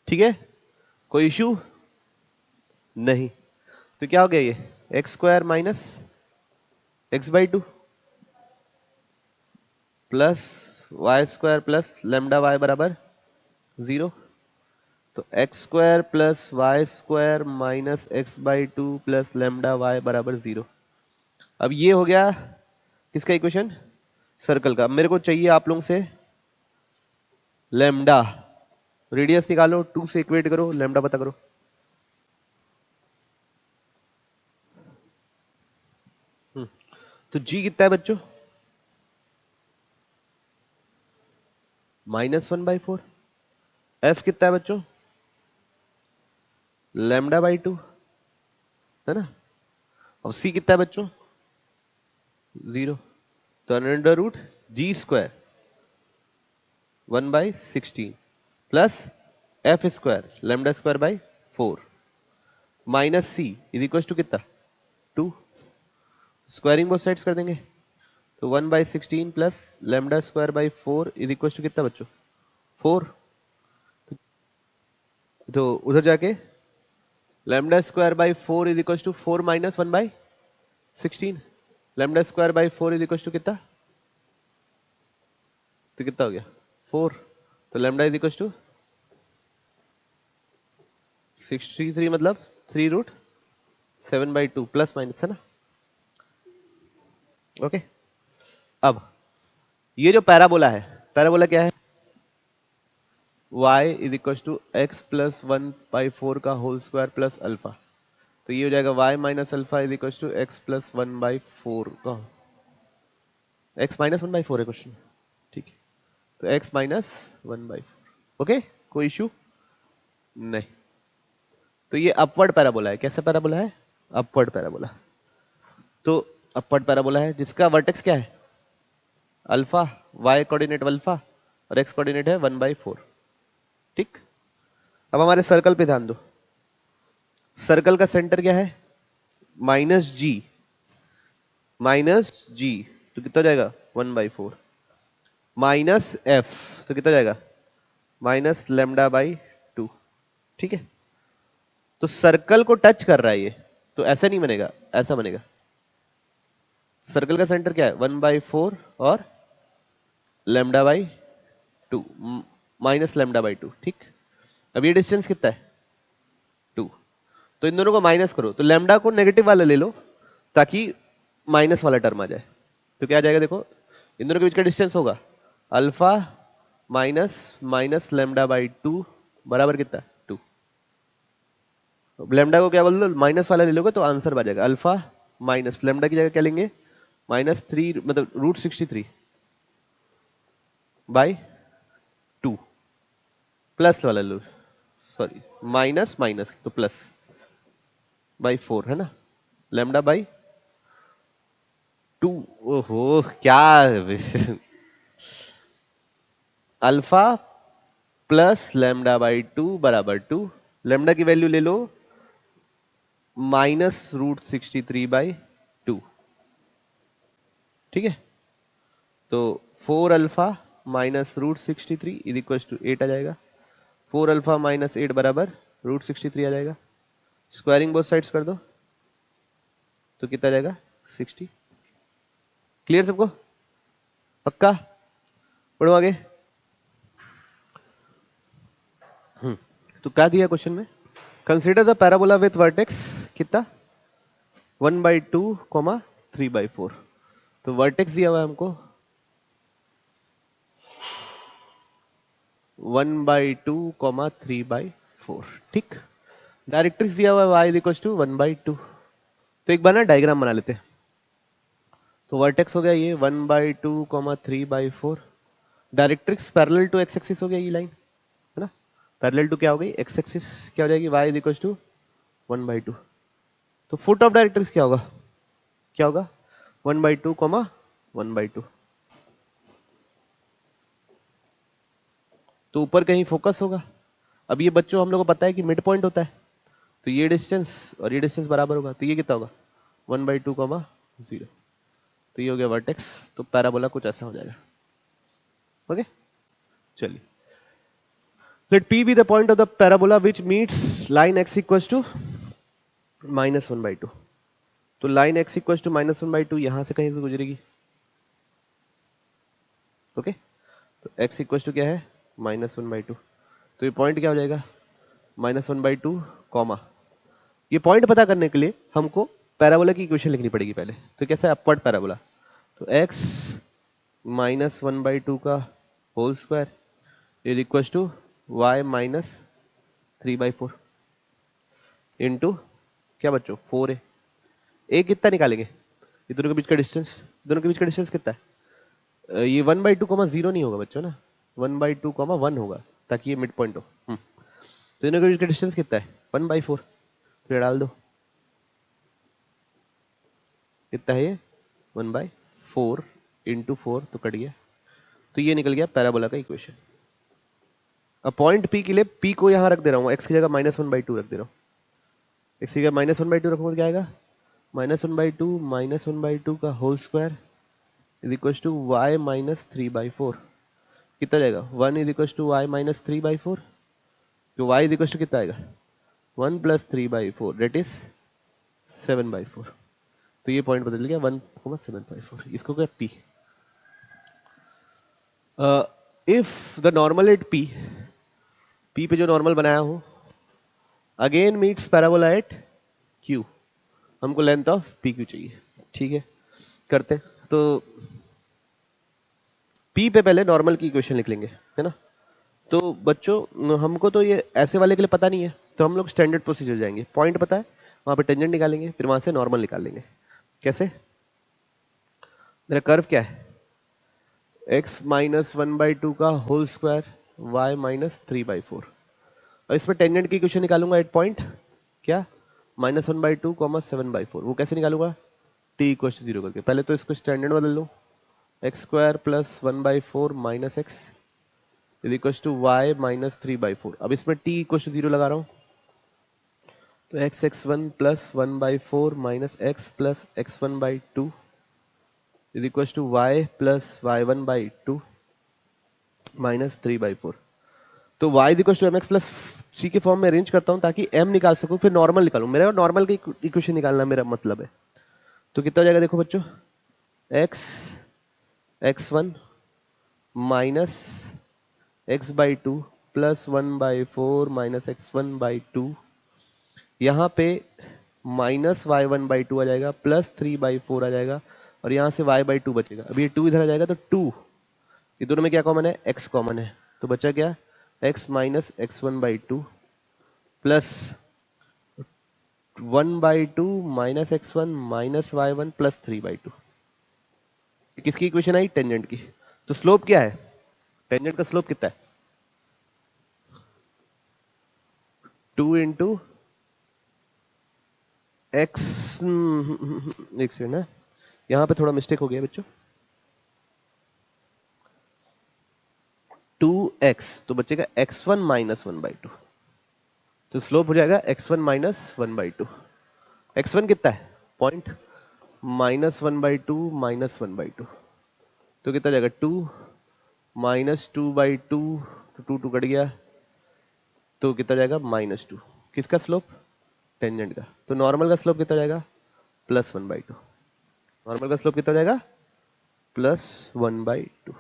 ठीक है। कोई इशू नहीं। तो क्या हो गया ये x square minus x by two plus y square plus lambda y बराबर 0। तो x square plus y square minus x by two plus lambda y बराबर 0। अब ये हो गया किसका इक्वेशन, सर्कल का। मेरे को चाहिए आप लोगों से लेमडा, रेडियस निकालो, 2 से इक्वेट करो, लेमडा पता करो। तो जी कितना है बच्चों, -1/4। एफ कितना है बच्चों, λ/2 है ना। और सी कितना है बच्चों, 0। तो under root g square 1/16 plus f square λ²/4 minus c is equal to कितना 2। स्क्वायरिंग बोथ साइड्स कर देंगे। तो 1/16 प्लस λ²/4 इज इक्वल टू कितना बच्चों 4। तो उधर जाके λ²/4 is equal to 4 minus 1/16। λ²/4 is equal to कितना, तो कितना हो गया 4। तो लैम्डा इज इक्वल टू 63 मतलब 3√7/2 प्लस माइनस है ना। ओके। अब ये जो पैराबोला है, पैराबोला क्या है, y is equal to x plus 1/4 का होल स्क्वायर प्लस अल्फा। तो ये हो जाएगा y minus alpha is equal to x plus 1/4 का, x माइनस 1/4 है क्वेश्चन, ठीक है। तो x माइनस 1/4। ओके, कोई इशू नहीं। तो ये अपवर्ड पैराबोला है। कैसा पैराबोला है, अपवर्ड पैराबोला। तो अपवर्ड पैराबोला है जिसका वर्टेक्स क्या है अल्फा, y कोऑर्डिनेट अल्फा और x कोऑर्डिनेट है 1/4। ठीक। अब हमारे सर्कल पे ध्यान दो। सर्कल का सेंटर क्या है, -g, -g तो कितना हो जाएगा 1/4 माइनस f तो कितना हो जाएगा -λ/2। ठीक है। तो सर्कल को टच कर रहा है ये, तो ऐसा नहीं बनेगा, ऐसा बनेगा। सर्कल का सेंटर क्या है 1/4 और λ/2 माइनस λ/2। ठीक। अब ये डिस्टेंस कितना है 2। तो इन दोनों को माइनस करो, तो लैम्डा को नेगेटिव वाला ले लो ताकि माइनस वाला टर्म आ जाए। तो क्या आ जाएगा देखो, इन दोनों के बीच का डिस्टेंस होगा अल्फा माइनस माइनस λ/2 बराबर कितना 2। लैम्डा को क्या बोल दो, माइनस वाला ले लोगे तो आंसर आ जाएगा अल्फा माइनस लैम्डा की जगह क्या लेंगे -3 मतलब √63/2 प्लस वाला लो, सॉरी माइनस माइनस तो प्लस /4 है ना, λ/2। ओहो क्या अल्फा प्लस λ/2 बराबर 2। लैम्डा की वैल्यू ले लो -√63/2। ठीक है। तो 4 alpha minus √63 is equal to 8 आ जाएगा। 4 अल्फा माइनस 8 बराबर √63 आ जाएगा। स्क्वायरिंग बोथ साइड्स कर दो तो कितना आ जाएगा 60। क्लियर सबको, पक्का, पढ़ो आगे। तो क्या दिया क्वेश्चन में, consider the parabola with vertex कितना 1/2, 3/4। तो वर्टेक्स दिया हुआ है हमको 1/2, 3/4। ठीक। डायरेक्ट्रिक्स दिया हुआ है y इक्वल टू 1/2। तो एक बार ना डायग्राम बना लेते हैं। तो वर्टेक्स हो गया ये 1/2, 3/4। Directrix parallel to x axis हो गया ये लाइन, है ना। पैरेलल टू क्या हो गई एक्स एक्सिस, क्या हो जाएगी y इक्वल टू 1/2। तो फुट ऑफ डायरेक्ट्रिक्स क्या होगा, क्या होगा 1/2, 1/2। तो ऊपर कहीं फोकस होगा। अब ये बच्चों हम लोग को पता है कि मिड पॉइंट होता है, तो ये डिस्टेंस और ये डिस्टेंस बराबर होगा, तो ये कितना होगा 1/2, 0। तो ये हो गया वर्टेक्स। तो पैराबोला कुछ ऐसा हो जाएगा। ओके, चलिए Let P be the point of the parabola which meets line x equals to -1/2. तो लाइन x इक्वल्स टू -1/2 यहां से कहीं से गुजरेगी. ओके, तो x इक्वल्स टू क्या है -1/2. तो ये पॉइंट क्या हो जाएगा -1/2 कॉमा. ये पॉइंट पता करने के लिए हमको पैराबोला की इक्वेशन लिखनी पड़ेगी पहले. तो कैसा है अपवर्ड पैराबोला. तो x -1/2 का whole square is equals to y -3/4 into क्या बच्चों 4a. ए कितना निकालेंगे, ये दोनों के बीच का डिस्टेंस, दोनों के बीच का डिस्टेंस कितना है, ये 1/2 0 नहीं होगा बच्चों ना, 1/2 1 होगा ताकि ये मिड पॉइंट हो. तो दोनों के बीच का डिस्टेंस कितना है 1/4. फिर डाल दो कितना है ये 1/4 इंटू 4 तो कट गया. तो ये निकल गया पैराबोला का इक्वेशन. अब पॉइंट पी के लिए पी को यहां रख दे रहा हूं, एक्स की जगह -1/2 रख दे रहा हूं. एक्स की जगह -1/2 रखूंगा तो क्या आएगा -1/2 का whole square is equal to y -3/4. कितना जाएगा 1 इज इक्वल टू y -3/4. तो y इज इक्वल टू कितना आएगा 1 + 3/4 डेट इज 7/4. तो ये पॉइंट बदल गया 1,7/4. इसको क्या p. If the normal at p, p पे जो नॉर्मल बनाया हूं again meets parabola at q, हमको लेंथ ऑफ PQ चाहिए. ठीक है करते हैं. तो P पे पहले नॉर्मल की इक्वेशन लिख लेंगे है ना. तो बच्चों हमको तो ये ऐसे वाले के लिए पता नहीं है, तो हम लोग स्टैंडर्ड प्रोसीजर जाएंगे. पॉइंट पता है, वहां पे टेंजेंट निकालेंगे, फिर वहां से नॉर्मल निकाल लेंगे. कैसे, मेरा कर्व क्या है x -1/2 का होल स्क्वायर y -3/4. और इसमें टेंजेंट की इक्वेशन निकालूंगा एट पॉइंट क्या -1/2 7/4. वो कैसे निकालूंगा t = 0 करके. पहले तो इसको स्टैंडर्ड बदल लो, x² + 1/4 - x is equal to y -3/4. अब इसमें t = 0 लगा रहा हूं, तो x(x1) + 1/4 - x + x1/2 is equal to y + y1/2 - 3/4. तो y is equal to mx + c के फॉर्म में अरेंज करता हूं ताकि m निकाल सकूं, फिर नॉर्मल निकालूं. मेरा नॉर्मल की इक्वेशन निकालना मेरा मतलब है. तो कितना हो जाएगा देखो बच्चों, x x1 minus x/2 plus 1/4 - x1/2. यहाँ पे माइनस y1/2 आ जाएगा, प्लस 3/4 आ जाएगा, और यहाँ से y/2 बचेगा. अब ये 2 इधर आ जाएगा तो 2, ये दोनों में क्या कॉमन है x कॉमन है. तो बचा क्या x - x1/2 plus 1/2 - x1 - y1 plus 3/2. किसकी इक्वेशन आई टेंजेंट की. तो स्लोप क्या है, टेंजेंट का स्लोप कितना है 2 इंटू x. एक सेकंड है, यहां पे थोड़ा मिस्टेक हो गया बच्चों. 2x तो बचेगा x1 - 1/2. तो स्लोप हो जाएगा x1 - 1/2. x1 कितना है पॉइंट -1/2 - 1/2. तो कितना जाएगा 2 -2/2. तो 2 कट गया, तो कितना जाएगा -2. किसका स्लोप टेंजेंट का. तो नॉर्मल का स्लोप कितना जाएगा +1/2. नॉर्मल का स्लोप कितना जाएगा +1/2.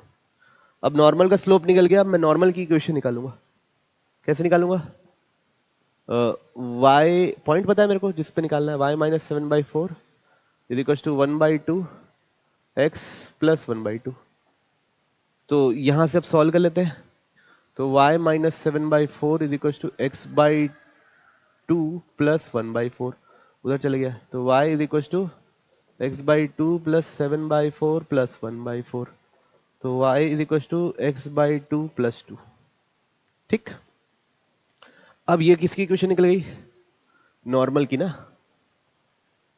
अब नॉर्मल का स्लोप निकल गया, अब मैं नॉर्मल की इक्वेशन निकालूंगा. कैसे निकालूंगा, y पॉइंट पता है मेरे को जिस पे निकालना है, y - 7/4 is equal to 1/2 x + 1/2. तो यहां से अब सॉल्व कर लेते हैं. तो y - 7/4 is equal to x/2 plus 1/4. उधर चले गया, तो y is equal to x/2 plus 7/4 plus 1/4. तो y is equal to x/2 plus 2. ठीक, अब ये किसकी इक्वेशन निकल गई नॉर्मल की ना.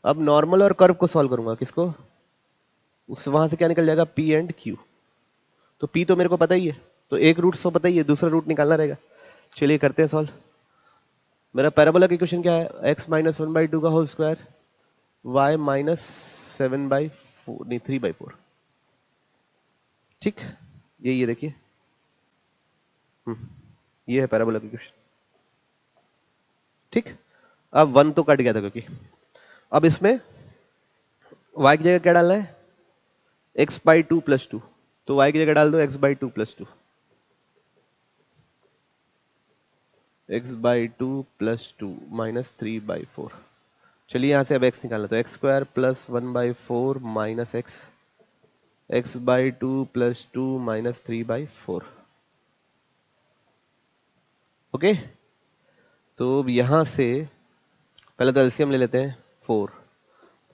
अब नॉर्मल और कर्व को सॉल्व करूंगा, किसको, उस वहां से क्या निकल जाएगा P एंड Q. तो P तो मेरे को पता ही है, तो एक रूट तो पता ही है, दूसरा रूट निकालना रहेगा. चलिए करते हैं सॉल्व. मेरा पैराबोला की इक्वेशन क्या है x - 1/2 का होल स्क्वायर y -7/4 नहीं 3/4. ठीक, यही है देखिए. ये है पैराबोला का इक्वेशन। ठीक, अब 1 तो कट गया था क्योंकि अब इसमें y की जगह क्या डालना है, x/2 + 2, तो y की जगह डाल दो x/2 + 2, x/2 + 2 -3/4। चलिए यहां से अब x निकालना, तो x² + 1/4 - x, x/2 + 2 -3/4। ओके, तो यहां से पहले तो एलसीएम ले लेते हैं 4,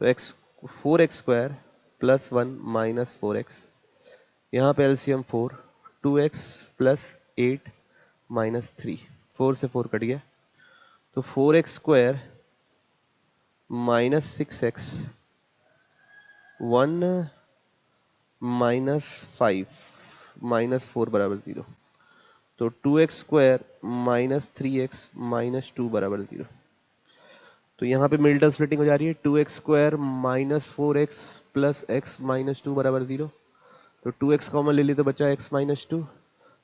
तो x 4x² + 1 - 4x, यहाँ पे एलसीएम 4, 2x + 8 - 3, 4 से 4 कट गया, तो 4x² - 6x 1 - 5 - 4 = 0, तो 2x² - 3x - 2 = 0। तो यहाँ पे मिल्टन स्प्लिटिंग हो जा रही है, 2x² - 4x + x - 2 = 0, तो 2x कॉमन ले ली तो बचा x - 2,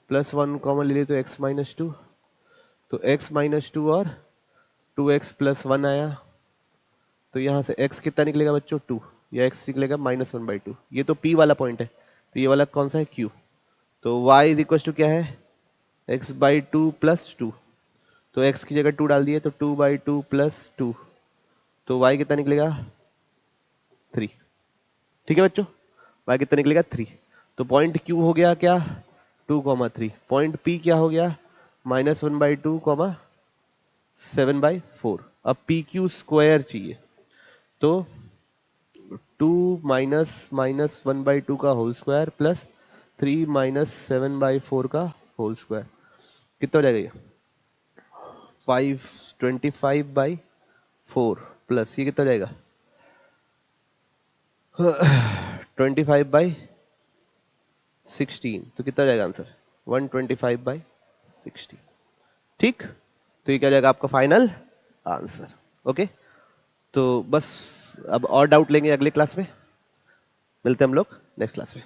+1 कॉमन ले ली तो x - 2, तो x - 2 और 2x + 1 आया, तो यहाँ से x कितना निकलेगा बच्चों 2, या x निकलेगा -1/2। ये तो p वाला पॉइंट है, तो ये वाला कौन सा है q, तो y = क्या है x/2 + 2, तो x की जगह 2 डाल दिए तो 2/2 + 2, तो y कितना निकलेगा 3। ठीक है बच्चों, y कितना निकलेगा 3, तो पॉइंट q हो गया क्या 2, 3, पॉइंट p क्या हो गया -1/2, 7/4। अब PQ² चाहिए, तो 2 - -1/2 का होल स्क्वायर प्लस 3 - 7/4 का होल स्क्वायर, कितना हो जाएगा ये 525/4 प्लस ये कितना हो जाएगा 25/16, तो कितना हो जाएगा आंसर 125/16। ठीक, तो ये क्या हो जाएगा आपका फाइनल आंसर। ओके, तो बस अब और डाउट लेंगे अगले क्लास में, मिलते हैं हम लोग नेक्स्ट क्लास में।